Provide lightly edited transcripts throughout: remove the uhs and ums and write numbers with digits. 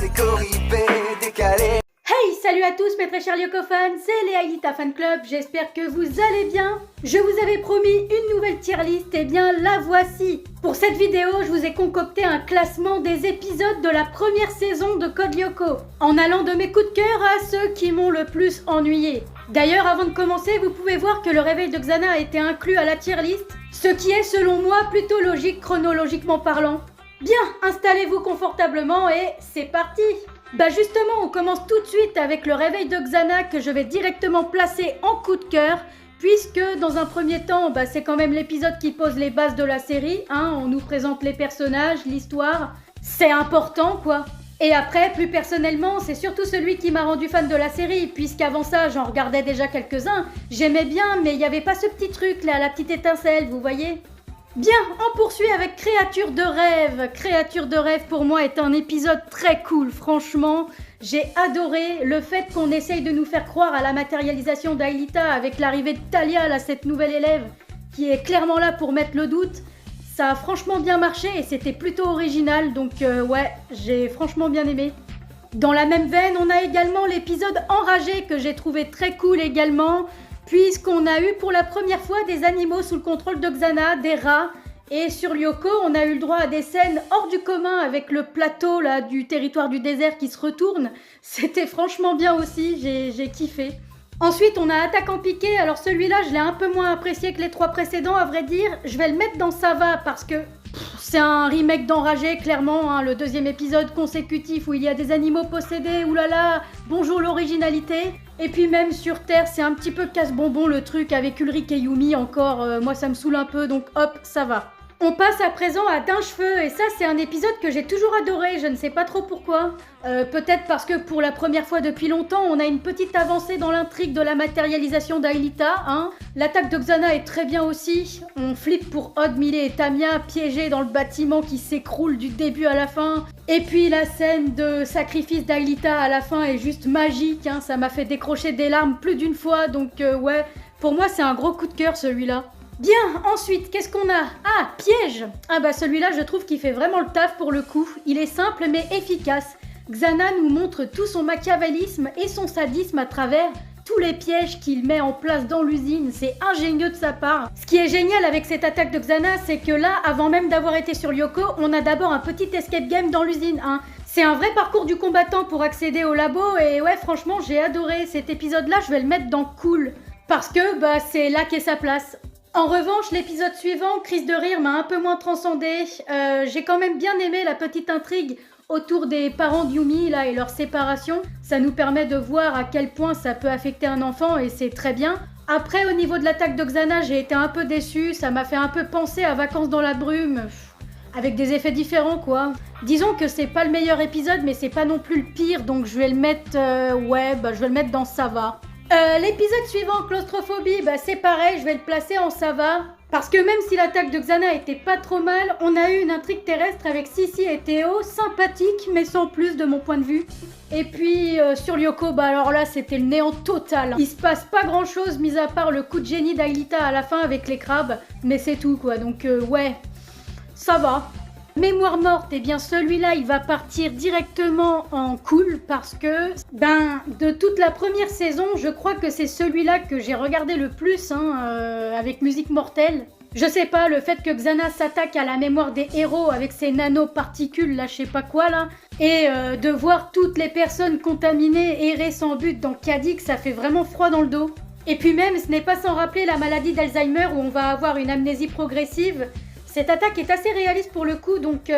des corribés décalés. Hey, salut à tous mes très chers Lyoko fans, c'est les Aelita Fan Club, j'espère que vous allez bien. Je vous avais promis une nouvelle tier list, et bien la voici. Pour cette vidéo, je vous ai concocté un classement des épisodes de la première saison de Code Lyoko, en allant de mes coups de cœur à ceux qui m'ont le plus ennuyé. D'ailleurs, avant de commencer, vous pouvez voir que le réveil de Xana a été inclus à la tier list, ce qui est selon moi plutôt logique chronologiquement parlant. Bien, installez-vous confortablement et c'est parti! Bah justement, on commence tout de suite avec le réveil de Xana que je vais directement placer en coup de cœur, puisque dans un premier temps, c'est quand même l'épisode qui pose les bases de la série, hein, on nous présente les personnages, l'histoire, c'est important quoi. Et après, plus personnellement, c'est surtout celui qui m'a rendu fan de la série, puisqu'avant ça, j'en regardais déjà quelques-uns, j'aimais bien, mais il n'y avait pas ce petit truc là, la petite étincelle, vous voyez ? Bien, on poursuit avec Créature de rêve. Créature de rêve pour moi est un épisode très cool, franchement. J'ai adoré le fait qu'on essaye de nous faire croire à la matérialisation d'Aelita avec l'arrivée de Thalia, là, cette nouvelle élève, qui est clairement là pour mettre le doute. Ça a franchement bien marché et c'était plutôt original, donc ouais, j'ai franchement bien aimé. Dans la même veine, on a également l'épisode Enragé que j'ai trouvé très cool également, puisqu'on a eu pour la première fois des animaux sous le contrôle de Xana, des rats, et sur Lyoko, on a eu le droit à des scènes hors du commun avec le plateau là du territoire du désert qui se retourne. C'était franchement bien aussi, j'ai kiffé. Ensuite, on a Attaque en piqué. Alors celui-là, je l'ai un peu moins apprécié que les trois précédents, à vrai dire. Je vais le mettre dans Ça va parce que c'est un remake d'Enragé, clairement, hein, le deuxième épisode consécutif où il y a des animaux possédés, oulala, bonjour l'originalité. Et puis même sur Terre, c'est un petit peu casse-bonbon le truc avec Ulrich et Yumi encore, moi ça me saoule un peu, donc hop, ça va. On passe à présent à D'un cheveu, et ça c'est un épisode que j'ai toujours adoré, je ne sais pas trop pourquoi. Peut-être parce que pour la première fois depuis longtemps, on a une petite avancée dans l'intrigue de la matérialisation d'Aelita, hein. L'attaque de Xana est très bien aussi, on flippe pour Odd, Millet et Tamia piégés dans le bâtiment qui s'écroule du début à la fin. Et puis la scène de sacrifice d'Aelita à la fin est juste magique, hein. Ça m'a fait décrocher des larmes plus d'une fois, donc ouais, pour moi c'est un gros coup de cœur celui-là. Bien, ensuite, qu'est-ce qu'on a? Ah, piège! Ah bah celui-là, je trouve qu'il fait vraiment le taf pour le coup. Il est simple mais efficace. Xana nous montre tout son machiavélisme et son sadisme à travers tous les pièges qu'il met en place dans l'usine. C'est ingénieux de sa part. Ce qui est génial avec cette attaque de Xana, c'est que là, avant même d'avoir été sur Lyoko, on a d'abord un petit escape game dans l'usine, hein. C'est un vrai parcours du combattant pour accéder au labo et ouais, franchement, j'ai adoré cet épisode-là. Je vais le mettre dans cool parce que c'est là qu'est sa place. En revanche, l'épisode suivant, Crise de rire, m'a un peu moins transcendé. J'ai quand même bien aimé la petite intrigue autour des parents de Yumi là, et leur séparation. Ça nous permet de voir à quel point ça peut affecter un enfant et c'est très bien. Après, au niveau de l'attaque de Xana, j'ai été un peu déçue. Ça m'a fait un peu penser à Vacances dans la brume, avec des effets différents quoi. Disons que c'est pas le meilleur épisode, mais c'est pas non plus le pire, donc je vais le mettre, je vais le mettre dans Ça va. L'épisode suivant, Claustrophobie, c'est pareil, je vais le placer en Ça va. Parce que même si l'attaque de Xana était pas trop mal, on a eu une intrigue terrestre avec Sissi et Théo, sympathique, mais sans plus de mon point de vue. Et puis sur Lyoko, alors là c'était le néant total. Il se passe pas grand chose, mis à part le coup de génie d'Aelita à la fin avec les crabes, mais c'est tout quoi, donc ouais, ça va. Mémoire morte, et bien celui-là il va partir directement en cool parce que de toute la première saison, je crois que c'est celui-là que j'ai regardé le plus avec Musique Mortelle. Je sais pas, le fait que Xana s'attaque à la mémoire des héros avec ses nanoparticules là, je sais pas quoi là, et de voir toutes les personnes contaminées errer sans but dans Cadix, ça fait vraiment froid dans le dos. Et puis même, ce n'est pas sans rappeler la maladie d'Alzheimer où on va avoir une amnésie progressive. Cette attaque est assez réaliste pour le coup, donc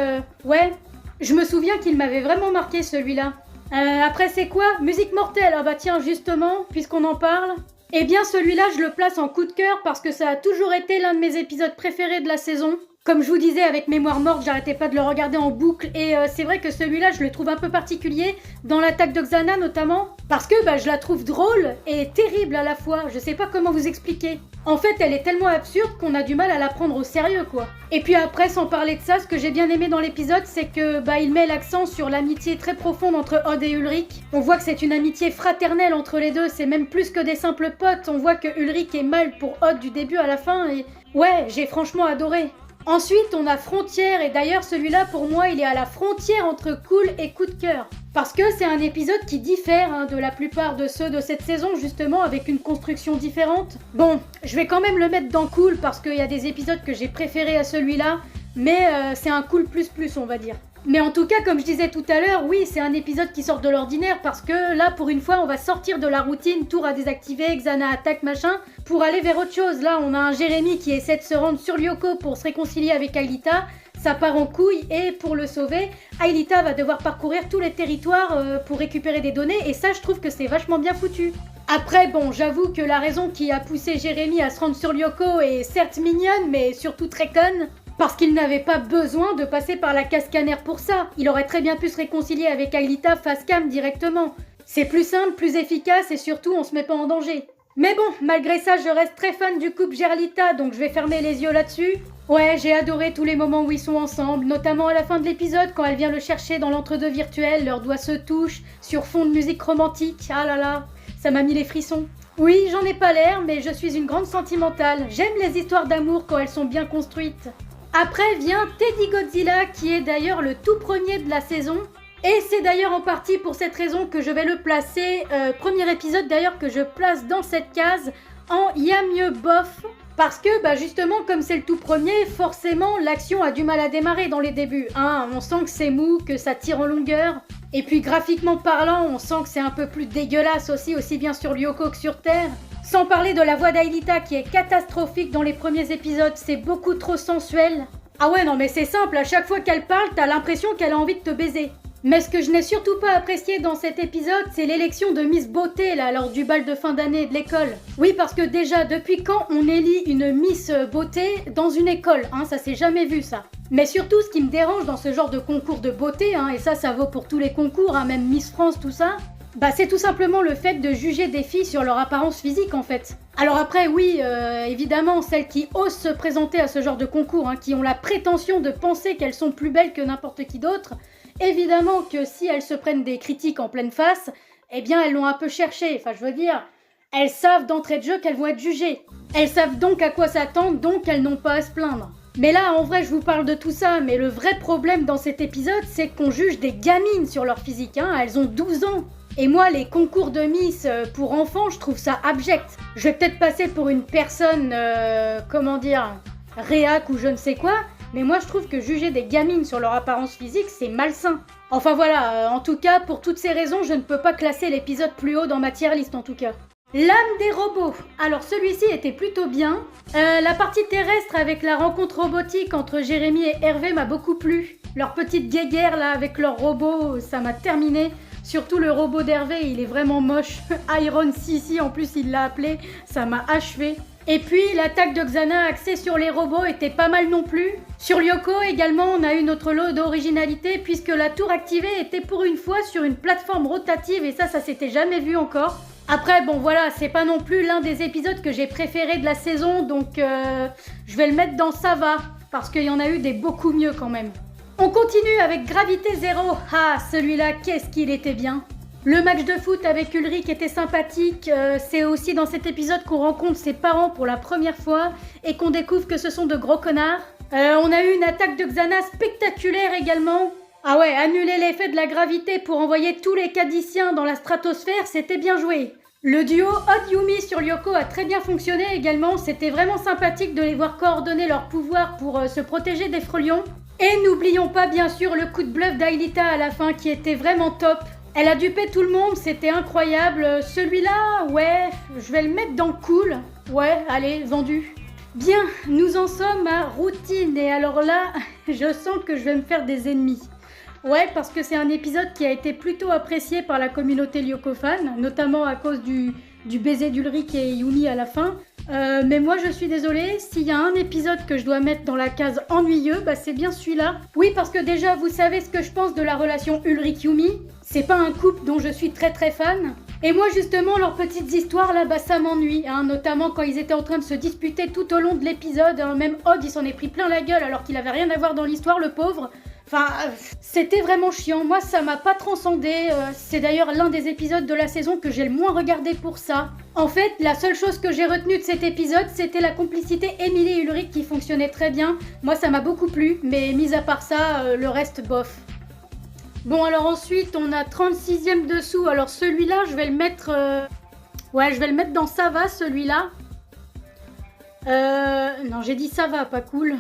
ouais, je me souviens qu'il m'avait vraiment marqué celui-là. Après c'est quoi? Musique Mortelle, ah bah tiens justement, puisqu'on en parle. Eh bien celui-là je le place en coup de cœur parce que ça a toujours été l'un de mes épisodes préférés de la saison. Comme je vous disais avec Mémoire morte, j'arrêtais pas de le regarder en boucle et c'est vrai que celui-là je le trouve un peu particulier, dans l'attaque de Xana notamment, parce que je la trouve drôle et terrible à la fois, je sais pas comment vous expliquer. En fait elle est tellement absurde qu'on a du mal à la prendre au sérieux quoi. Et puis après, sans parler de ça, ce que j'ai bien aimé dans l'épisode, c'est que il met l'accent sur l'amitié très profonde entre Odd et Ulrich. On voit que c'est une amitié fraternelle entre les deux, c'est même plus que des simples potes, on voit que Ulrich est mal pour Odd du début à la fin et ouais, j'ai franchement adoré. Ensuite, on a Frontière, et d'ailleurs celui-là pour moi il est à la frontière entre cool et coup de cœur. Parce que c'est un épisode qui diffère de la plupart de ceux de cette saison, justement avec une construction différente. Bon, je vais quand même le mettre dans cool parce qu'il y a des épisodes que j'ai préférés à celui-là, mais c'est un cool plus on va dire. Mais en tout cas, comme je disais tout à l'heure, oui, c'est un épisode qui sort de l'ordinaire parce que là, pour une fois, on va sortir de la routine, tour à désactiver, Xana attaque, machin, pour aller vers autre chose. Là, on a un Jérémy qui essaie de se rendre sur Lyoko pour se réconcilier avec Aelita. Ça part en couille et pour le sauver, Aelita va devoir parcourir tous les territoires pour récupérer des données et ça, je trouve que c'est vachement bien foutu. Après, bon, j'avoue que la raison qui a poussé Jérémy à se rendre sur Lyoko est certes mignonne, mais surtout très conne. Parce qu'il n'avait pas besoin de passer par la case Scanner pour ça. Il aurait très bien pu se réconcilier avec Aelita face cam directement. C'est plus simple, plus efficace et surtout on se met pas en danger. Mais bon, malgré ça, je reste très fan du couple Gerlita, donc je vais fermer les yeux là-dessus. Ouais, j'ai adoré tous les moments où ils sont ensemble, notamment à la fin de l'épisode quand elle vient le chercher dans l'entre-deux virtuel, leurs doigts se touchent, sur fond de musique romantique. Ah là là, ça m'a mis les frissons. Oui, j'en ai pas l'air, mais je suis une grande sentimentale. J'aime les histoires d'amour quand elles sont bien construites. Après vient Teddy Godzilla, qui est d'ailleurs le tout premier de la saison. Et c'est d'ailleurs en partie pour cette raison que je vais le placer, premier épisode d'ailleurs que je place dans cette case, en y'a mieux bof. Parce que justement, comme c'est le tout premier, forcément l'action a du mal à démarrer dans les débuts. On sent que c'est mou, que ça tire en longueur. Et puis graphiquement parlant, on sent que c'est un peu plus dégueulasse aussi bien sur Lyoko que sur Terre. Sans parler de la voix d'Aelita qui est catastrophique dans les premiers épisodes, c'est beaucoup trop sensuel. Ah ouais, non mais c'est simple, à chaque fois qu'elle parle, t'as l'impression qu'elle a envie de te baiser. Mais ce que je n'ai surtout pas apprécié dans cet épisode, c'est l'élection de Miss Beauté là, lors du bal de fin d'année de l'école. Oui, parce que déjà, depuis quand on élit une Miss Beauté dans une école, ça s'est jamais vu ça. Mais surtout, ce qui me dérange dans ce genre de concours de beauté, et ça vaut pour tous les concours, même Miss France, tout ça, c'est tout simplement le fait de juger des filles sur leur apparence physique en fait. Alors après oui, évidemment, celles qui osent se présenter à ce genre de concours, qui ont la prétention de penser qu'elles sont plus belles que n'importe qui d'autre, évidemment que si elles se prennent des critiques en pleine face, eh bien elles l'ont un peu cherché, je veux dire, elles savent d'entrée de jeu qu'elles vont être jugées. Elles savent donc à quoi s'attendre, donc elles n'ont pas à se plaindre. Mais là, en vrai, je vous parle de tout ça, mais le vrai problème dans cet épisode, c'est qu'on juge des gamines sur leur physique, elles ont 12 ans. Et moi, les concours de Miss pour enfants, je trouve ça abject. Je vais peut-être passer pour une personne, réac ou je ne sais quoi, mais moi je trouve que juger des gamines sur leur apparence physique, c'est malsain. Enfin voilà, en tout cas, pour toutes ces raisons, je ne peux pas classer l'épisode plus haut dans ma tier list en tout cas. L'âme des robots. Alors celui-ci était plutôt bien. La partie terrestre avec la rencontre robotique entre Jérémy et Hervé m'a beaucoup plu. Leur petite guéguerre là avec leurs robots, ça m'a terminé. Surtout le robot d'Hervé, il est vraiment moche. Iron Sissi, en plus il l'a appelé, ça m'a achevé. Et puis l'attaque de Xana axée sur les robots était pas mal non plus. Sur Lyoko également, on a eu notre lot d'originalité puisque la tour activée était pour une fois sur une plateforme rotative et ça s'était jamais vu encore. Après bon voilà, c'est pas non plus l'un des épisodes que j'ai préféré de la saison, donc je vais le mettre dans ça va, parce qu'il y en a eu des beaucoup mieux quand même. On continue avec Gravité Zéro. Ah, celui-là, qu'est-ce qu'il était bien. Le match de foot avec Ulrich était sympathique. C'est aussi dans cet épisode qu'on rencontre ses parents pour la première fois et qu'on découvre que ce sont de gros connards. On a eu une attaque de Xana spectaculaire également. Ah ouais, annuler l'effet de la gravité pour envoyer tous les cadiciens dans la stratosphère, c'était bien joué. Le duo Hot Yumi sur Lyoko a très bien fonctionné également. C'était vraiment sympathique de les voir coordonner leurs pouvoirs pour se protéger des frelions. Et n'oublions pas bien sûr le coup de bluff d'Aelita à la fin qui était vraiment top. Elle a dupé tout le monde, c'était incroyable. Celui-là, ouais, je vais le mettre dans cool. Ouais, allez, vendu. Bien, nous en sommes à routine et alors là, je sens que je vais me faire des ennemis. Ouais, parce que c'est un épisode qui a été plutôt apprécié par la communauté Lyoko-fan, notamment à cause du baiser d'Ulrich et Yumi à la fin. Mais moi je suis désolée, s'il y a un épisode que je dois mettre dans la case ennuyeux, c'est bien celui-là. Oui, parce que déjà vous savez ce que je pense de la relation Ulrich-Yumi. C'est pas un couple dont je suis très fan. Et moi justement leurs petites histoires là, ça m'ennuie, notamment quand ils étaient en train de se disputer tout au long de l'épisode. Même Odd il s'en est pris plein la gueule alors qu'il avait rien à voir dans l'histoire, le pauvre. Enfin, c'était vraiment chiant. Moi, ça m'a pas transcendé. C'est d'ailleurs l'un des épisodes de la saison que j'ai le moins regardé pour ça. En fait, la seule chose que j'ai retenue de cet épisode, c'était la complicité Emily et Ulrich qui fonctionnait très bien. Moi, ça m'a beaucoup plu, mais mis à part ça, le reste, bof. Bon, alors ensuite, on a 36e dessous. Alors celui-là, je vais le mettre... Ouais, je vais le mettre dans ça va, celui-là. Non, j'ai dit ça va, pas cool.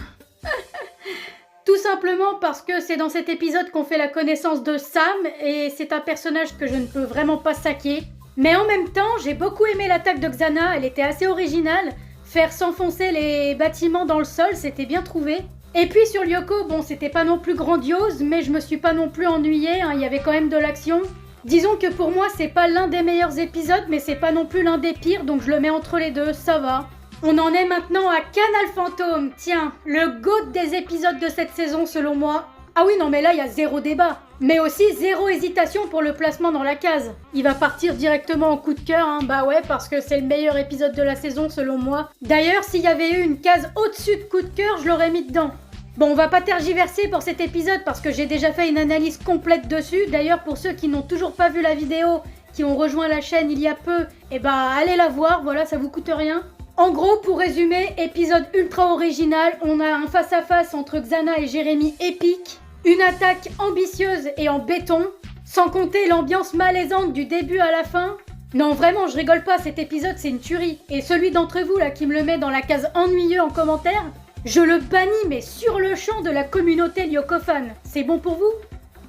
Tout simplement parce que c'est dans cet épisode qu'on fait la connaissance de Sam et c'est un personnage que je ne peux vraiment pas saquer. Mais en même temps, j'ai beaucoup aimé l'attaque de Xana, elle était assez originale. Faire s'enfoncer les bâtiments dans le sol, c'était bien trouvé. Et puis sur Lyoko, bon, c'était pas non plus grandiose, mais je me suis pas non plus ennuyée, hein, il y avait quand même de l'action. Disons que pour moi, c'est pas l'un des meilleurs épisodes, mais c'est pas non plus l'un des pires, donc je le mets entre les deux, ça va. On en est maintenant à Canal Fantôme, tiens, le GOAT des épisodes de cette saison selon moi. Ah oui, non mais là, il y a zéro débat. Mais aussi zéro hésitation pour le placement dans la case. Il va partir directement en coup de cœur, hein, bah ouais, parce que c'est le meilleur épisode de la saison selon moi. D'ailleurs, s'il y avait eu une case au-dessus de coup de cœur, je l'aurais mis dedans. Bon, on va pas tergiverser pour cet épisode parce que j'ai déjà fait une analyse complète dessus. D'ailleurs, pour ceux qui n'ont toujours pas vu la vidéo, qui ont rejoint la chaîne il y a peu, eh ben allez la voir, voilà, ça vous coûte rien. En gros, pour résumer, épisode ultra original, on a un face-à-face entre Xana et Jérémy épique, une attaque ambitieuse et en béton, sans compter l'ambiance malaisante du début à la fin. Non, vraiment, je rigole pas, cet épisode c'est une tuerie. Et celui d'entre vous là qui me le met dans la case ennuyeux en commentaire, je le bannis mais sur le champ de la communauté Lyokofan. C'est bon pour vous?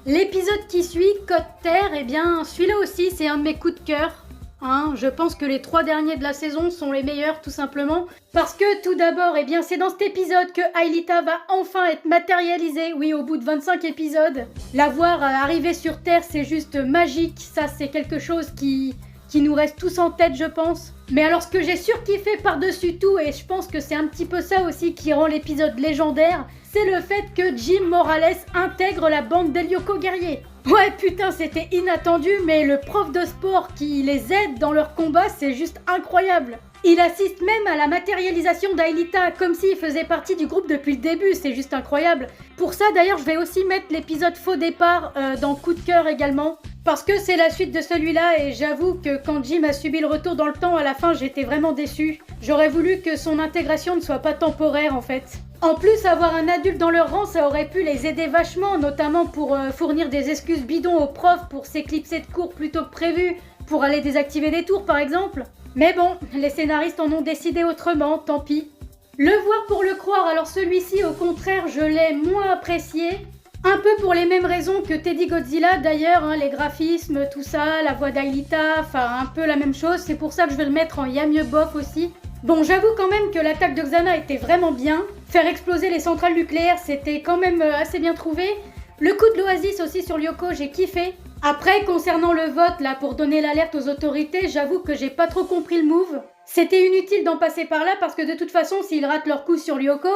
L'épisode qui suit, Code Terre, eh bien celui-là aussi c'est un de mes coups de cœur. Hein, je pense que les 3 derniers de la saison sont les meilleurs tout simplement. Parce que tout d'abord, eh bien c'est dans cet épisode que Aelita va enfin être matérialisée. Oui, au bout de 25 épisodes. La voir arriver sur Terre, c'est juste magique. Ça, c'est quelque chose qui nous reste tous en tête, je pense. Mais alors ce que j'ai surkiffé par-dessus tout, et je pense que c'est un petit peu ça aussi qui rend l'épisode légendaire, c'est le fait que Jim Morales intègre la bande des Lyoko guerriers. Ouais putain, c'était inattendu, mais le prof de sport qui les aide dans leur combat, c'est juste incroyable. Il assiste même à la matérialisation d'Aelita, comme s'il faisait partie du groupe depuis le début, c'est juste incroyable. Pour ça d'ailleurs, je vais aussi mettre l'épisode Faux Départ dans Coup de cœur également, parce que c'est la suite de celui-là et j'avoue que quand Jim a subi le retour dans le temps, à la fin j'étais vraiment déçue. J'aurais voulu que son intégration ne soit pas temporaire en fait. En plus, avoir un adulte dans leur rang, ça aurait pu les aider vachement, notamment pour fournir des excuses bidons aux profs pour s'éclipser de cours plus tôt que prévu, pour aller désactiver des tours par exemple. Mais bon, les scénaristes en ont décidé autrement, tant pis. Le voir pour le croire, alors celui-ci au contraire je l'ai moins apprécié. Un peu pour les mêmes raisons que Teddy Godzilla d'ailleurs, hein, les graphismes, tout ça, la voix d'Aelita, enfin un peu la même chose, c'est pour ça que je vais le mettre en y'a mieux bof aussi. Bon, j'avoue quand même que l'attaque de Xana était vraiment bien. Faire exploser les centrales nucléaires, c'était quand même assez bien trouvé. Le coup de l'Oasis aussi sur Lyoko, j'ai kiffé. Après, concernant le vote là pour donner l'alerte aux autorités, j'avoue que j'ai pas trop compris le move. C'était inutile d'en passer par là parce que de toute façon, s'ils ratent leur coup sur Lyoko,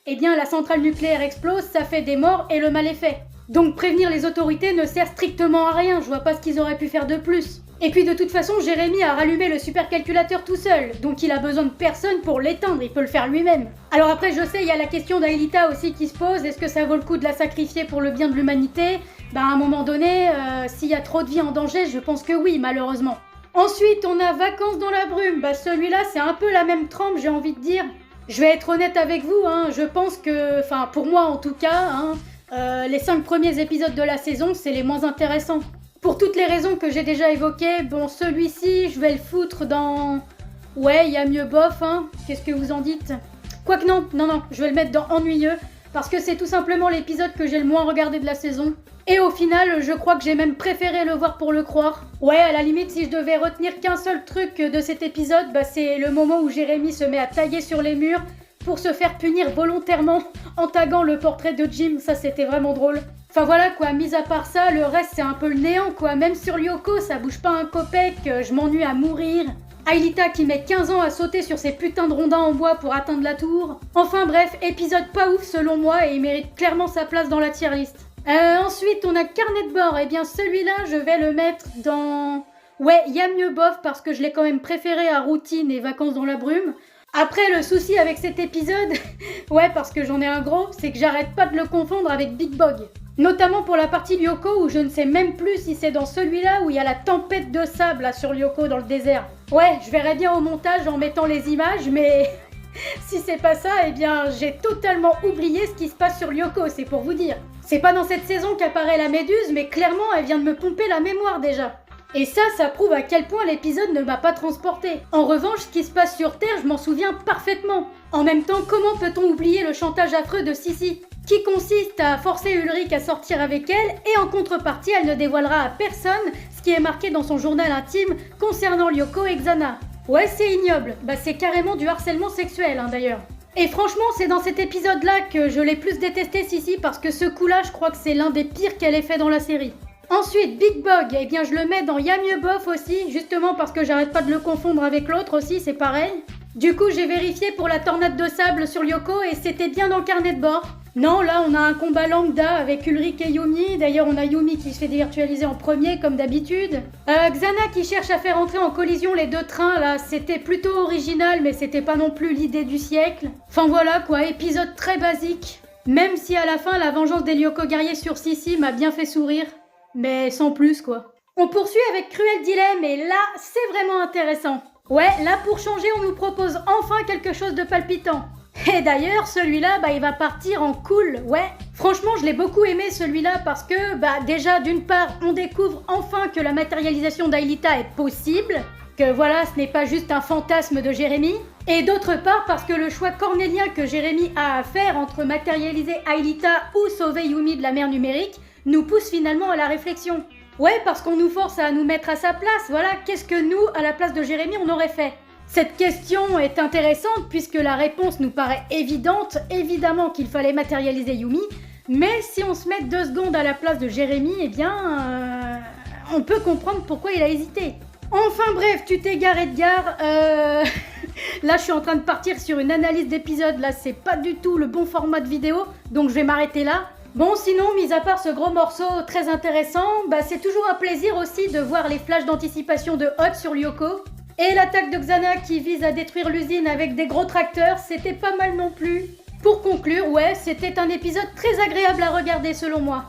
eh bien la centrale nucléaire explose, ça fait des morts et le mal est fait. Donc prévenir les autorités ne sert strictement à rien, je vois pas ce qu'ils auraient pu faire de plus. Et puis de toute façon, Jérémy a rallumé le supercalculateur tout seul, donc il a besoin de personne pour l'éteindre, il peut le faire lui-même. Alors après, je sais, il y a la question d'Aelita aussi qui se pose, est-ce que ça vaut le coup de la sacrifier pour le bien de l'humanité? Bah à un moment donné, s'il y a trop de vie en danger, je pense que oui, malheureusement. Ensuite, on a Vacances dans la brume, bah celui-là c'est un peu la même trempe, j'ai envie de dire. Je vais être honnête avec vous, hein, je pense que, enfin pour moi en tout cas, hein, les 5 premiers épisodes de la saison, c'est les moins intéressants. Pour toutes les raisons que j'ai déjà évoquées, bon celui-ci, je vais le foutre dans... Ouais, il y a mieux bof, hein, qu'est-ce que vous en dites? Quoique non, je vais le mettre dans ennuyeux, parce que c'est tout simplement l'épisode que j'ai le moins regardé de la saison. Et au final, je crois que j'ai même préféré le voir pour le croire. Ouais, à la limite, si je devais retenir qu'un seul truc de cet épisode, bah c'est le moment où Jérémy se met à taguer sur les murs pour se faire punir volontairement en taguant le portrait de Jim, ça c'était vraiment drôle. Enfin voilà quoi, mis à part ça, le reste c'est un peu le néant quoi, même sur Lyoko ça bouge pas un copec, je m'ennuie à mourir. Aelita qui met 15 ans à sauter sur ses putains de rondins en bois pour atteindre la tour. Enfin bref, épisode pas ouf selon moi et il mérite clairement sa place dans la tier list. Ensuite on a Carnet de bord, et bien celui-là je vais le mettre dans... Ouais, il y a mieux bof parce que je l'ai quand même préféré à Routine et Vacances dans la brume. Après, le souci avec cet épisode, ouais, parce que j'en ai un gros, c'est que j'arrête pas de le confondre avec Big Bog. Notamment pour la partie Lyoko où je ne sais même plus si c'est dans celui-là où il y a la tempête de sable là, sur Lyoko dans le désert. Ouais, je verrai bien au montage en mettant les images, mais si c'est pas ça, eh bien j'ai totalement oublié ce qui se passe sur Lyoko, c'est pour vous dire. C'est pas dans cette saison qu'apparaît la méduse, mais clairement elle vient de me pomper la mémoire déjà. Et ça prouve à quel point l'épisode ne m'a pas transporté. En revanche, ce qui se passe sur Terre, je m'en souviens parfaitement. En même temps, comment peut-on oublier le chantage affreux de Sissi, qui consiste à forcer Ulrich à sortir avec elle, et en contrepartie, elle ne dévoilera à personne ce qui est marqué dans son journal intime concernant Lyoko et Xana. Ouais, c'est ignoble. Bah c'est carrément du harcèlement sexuel, hein, d'ailleurs. Et franchement, c'est dans cet épisode-là que je l'ai plus détesté Sissi, parce que ce coup-là, je crois que c'est l'un des pires qu'elle ait fait dans la série. Ensuite, Big Bog, eh bien je le mets dans Y'a mieux bof aussi, justement parce que j'arrête pas de le confondre avec l'autre aussi, c'est pareil. Du coup, j'ai vérifié pour la tornade de sable sur Lyoko et c'était bien dans le carnet de bord. Non, là on a un combat lambda avec Ulrich et Yumi, d'ailleurs on a Yumi qui se fait dévirtualiser en premier comme d'habitude. Xana qui cherche à faire entrer en collision les deux trains, là c'était plutôt original mais c'était pas non plus l'idée du siècle. Enfin voilà quoi, épisode très basique. Même si à la fin la vengeance des Lyoko guerriers sur Sissi m'a bien fait sourire. Mais sans plus quoi. On poursuit avec Cruel Dilemme et là c'est vraiment intéressant. Ouais, là pour changer on nous propose enfin quelque chose de palpitant. Et d'ailleurs celui-là il va partir en cool, ouais. Franchement je l'ai beaucoup aimé celui-là parce que déjà d'une part on découvre enfin que la matérialisation d'Aelita est possible. Que voilà ce n'est pas juste un fantasme de Jérémy. Et d'autre part parce que le choix cornélien que Jérémy a à faire entre matérialiser Aelita ou sauver Yumi de la mer numérique nous pousse finalement à la réflexion. Ouais, parce qu'on nous force à nous mettre à sa place, voilà, qu'est-ce que nous, à la place de Jérémy, on aurait fait? Cette question est intéressante puisque la réponse nous paraît évidente, évidemment qu'il fallait matérialiser Yumi, mais si on se met 2 secondes à la place de Jérémy, eh bien, on peut comprendre pourquoi il a hésité. Enfin bref, tu t'es garé de gare, Là je suis en train de partir sur une analyse d'épisode, là c'est pas du tout le bon format de vidéo, donc je vais m'arrêter là. Bon sinon, mis à part ce gros morceau très intéressant, c'est toujours un plaisir aussi de voir les flashs d'anticipation de Hot sur Lyoko. Et l'attaque de Xana qui vise à détruire l'usine avec des gros tracteurs, c'était pas mal non plus. Pour conclure, ouais, c'était un épisode très agréable à regarder selon moi.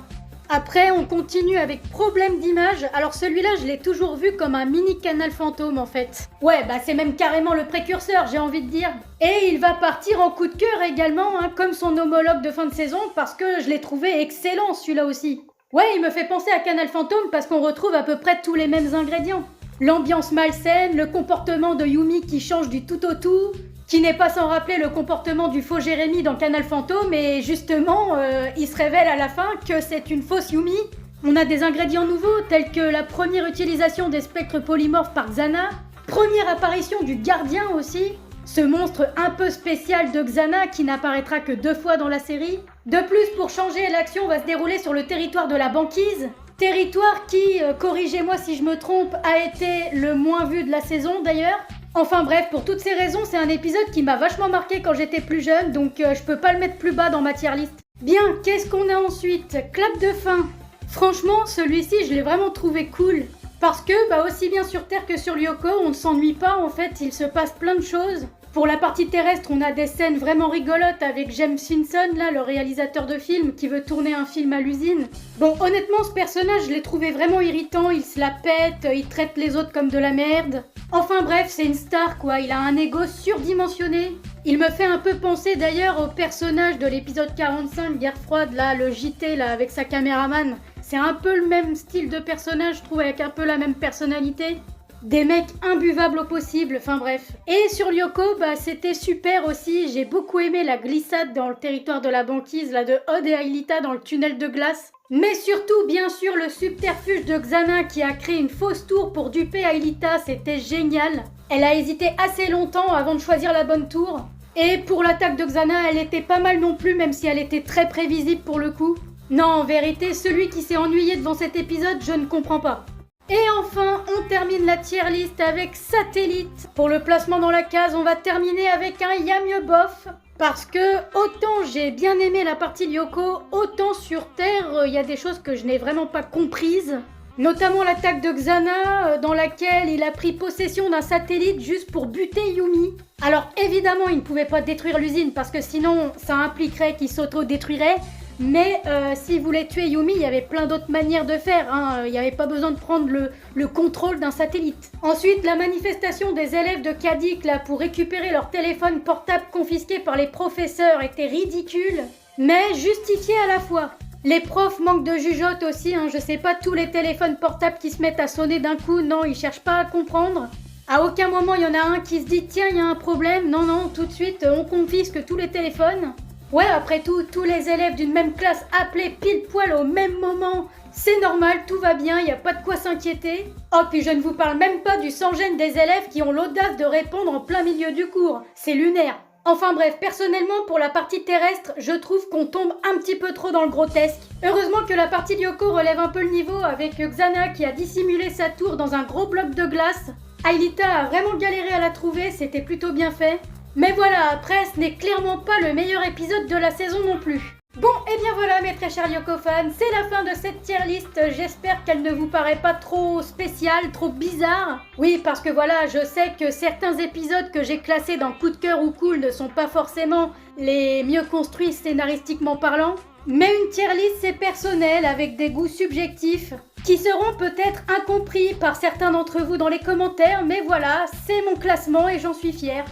Après, on continue avec Problème d'image. Alors celui-là, je l'ai toujours vu comme un mini canal fantôme en fait. Ouais, c'est même carrément le précurseur, j'ai envie de dire. Et il va partir en coup de cœur également, hein, comme son homologue de fin de saison, parce que je l'ai trouvé excellent celui-là aussi. Ouais, il me fait penser à Canal Fantôme parce qu'on retrouve à peu près tous les mêmes ingrédients. L'ambiance malsaine, le comportement de Yumi qui change du tout au tout, qui n'est pas sans rappeler le comportement du faux Jérémy dans Canal Fantôme, et justement, il se révèle à la fin que c'est une fausse Yumi. On a des ingrédients nouveaux, tels que la première utilisation des spectres polymorphes par Xana, première apparition du gardien aussi, ce monstre un peu spécial de Xana qui n'apparaîtra que 2 fois dans la série. De plus, pour changer, l'action va se dérouler sur le territoire de la banquise, territoire qui, corrigez-moi si je me trompe, a été le moins vu de la saison d'ailleurs. Enfin bref, pour toutes ces raisons, c'est un épisode qui m'a vachement marqué quand j'étais plus jeune, donc je peux pas le mettre plus bas dans ma tier list. Bien, qu'est-ce qu'on a ensuite? Clap de fin. Franchement, celui-ci, je l'ai vraiment trouvé cool. Parce que, aussi bien sur Terre que sur Lyoko, on ne s'ennuie pas, en fait, il se passe plein de choses. Pour la partie terrestre, on a des scènes vraiment rigolotes avec James Finson, là, le réalisateur de film, qui veut tourner un film à l'usine. Bon, honnêtement, ce personnage, je l'ai trouvé vraiment irritant, il se la pète, il traite les autres comme de la merde. Enfin bref, c'est une star, quoi, il a un ego surdimensionné. Il me fait un peu penser d'ailleurs au personnage de l'épisode 45, Guerre froide, là, le JT, là, avec sa caméraman. C'est un peu le même style de personnage, je trouve, avec un peu la même personnalité. Des mecs imbuvables au possible, enfin bref. Et sur Lyoko, c'était super aussi, j'ai beaucoup aimé la glissade dans le territoire de la banquise, là, de Odd et Aelita dans le tunnel de glace. Mais surtout, bien sûr, le subterfuge de Xana qui a créé une fausse tour pour duper Aelita, c'était génial. Elle a hésité assez longtemps avant de choisir la bonne tour. Et pour l'attaque de Xana, elle était pas mal non plus, même si elle était très prévisible pour le coup. Non, en vérité, celui qui s'est ennuyé devant cet épisode, je ne comprends pas. Et enfin, on termine la tier list avec Satellite. Pour le placement dans la case, on va terminer avec un Y'a mieux bof. Parce que autant j'ai bien aimé la partie Lyoko, autant sur Terre, il y a des choses que je n'ai vraiment pas comprises. Notamment l'attaque de Xana, dans laquelle il a pris possession d'un satellite juste pour buter Yumi. Alors évidemment, il ne pouvait pas détruire l'usine parce que sinon, ça impliquerait qu'il s'auto-détruirait. Mais s'ils voulaient tuer Yumi, il y avait plein d'autres manières de faire, hein. Il n'y avait pas besoin de prendre le contrôle d'un satellite. Ensuite, la manifestation des élèves de Kadik là, pour récupérer leur téléphone portable confisqué par les professeurs était ridicule, mais justifiée à la fois. Les profs manquent de jugeote aussi, hein. Je sais pas, tous les téléphones portables qui se mettent à sonner d'un coup, non, ils cherchent pas à comprendre. À aucun moment il y en a un qui se dit tiens, il y a un problème, non, tout de suite on confisque tous les téléphones. Ouais, après tout, tous les élèves d'une même classe appelés pile poil au même moment, c'est normal, tout va bien, il n'y a pas de quoi s'inquiéter. Oh, puis je ne vous parle même pas du sans-gêne des élèves qui ont l'audace de répondre en plein milieu du cours, c'est lunaire. Enfin bref, personnellement pour la partie terrestre, je trouve qu'on tombe un petit peu trop dans le grotesque. Heureusement que la partie Lyoko relève un peu le niveau avec Xana qui a dissimulé sa tour dans un gros bloc de glace. Aelita a vraiment galéré à la trouver, c'était plutôt bien fait. Mais voilà, après, ce n'est clairement pas le meilleur épisode de la saison non plus. Bon, et bien voilà mes très chers Lyoko fans, c'est la fin de cette tier list. J'espère qu'elle ne vous paraît pas trop spéciale, trop bizarre. Oui, parce que voilà, je sais que certains épisodes que j'ai classés dans coup de cœur ou cool ne sont pas forcément les mieux construits scénaristiquement parlant. Mais une tier list c'est personnel, avec des goûts subjectifs, qui seront peut-être incompris par certains d'entre vous dans les commentaires, mais voilà, c'est mon classement et j'en suis fière.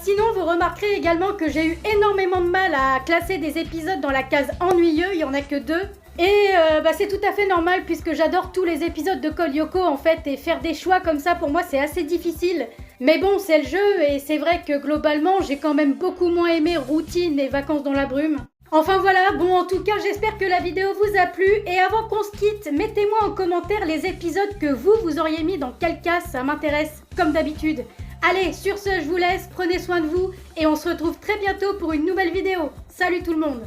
Sinon, vous remarquerez également que j'ai eu énormément de mal à classer des épisodes dans la case ennuyeux, il n'y en a que 2. Et c'est tout à fait normal puisque j'adore tous les épisodes de Code Lyoko en fait, et faire des choix comme ça pour moi c'est assez difficile. Mais bon, c'est le jeu et c'est vrai que globalement j'ai quand même beaucoup moins aimé Routine et Vacances dans la brume. Enfin voilà, bon en tout cas j'espère que la vidéo vous a plu et avant qu'on se quitte, mettez-moi en commentaire les épisodes que vous auriez mis dans quelle case, ça m'intéresse comme d'habitude. Allez, sur ce, je vous laisse, prenez soin de vous et on se retrouve très bientôt pour une nouvelle vidéo. Salut tout le monde!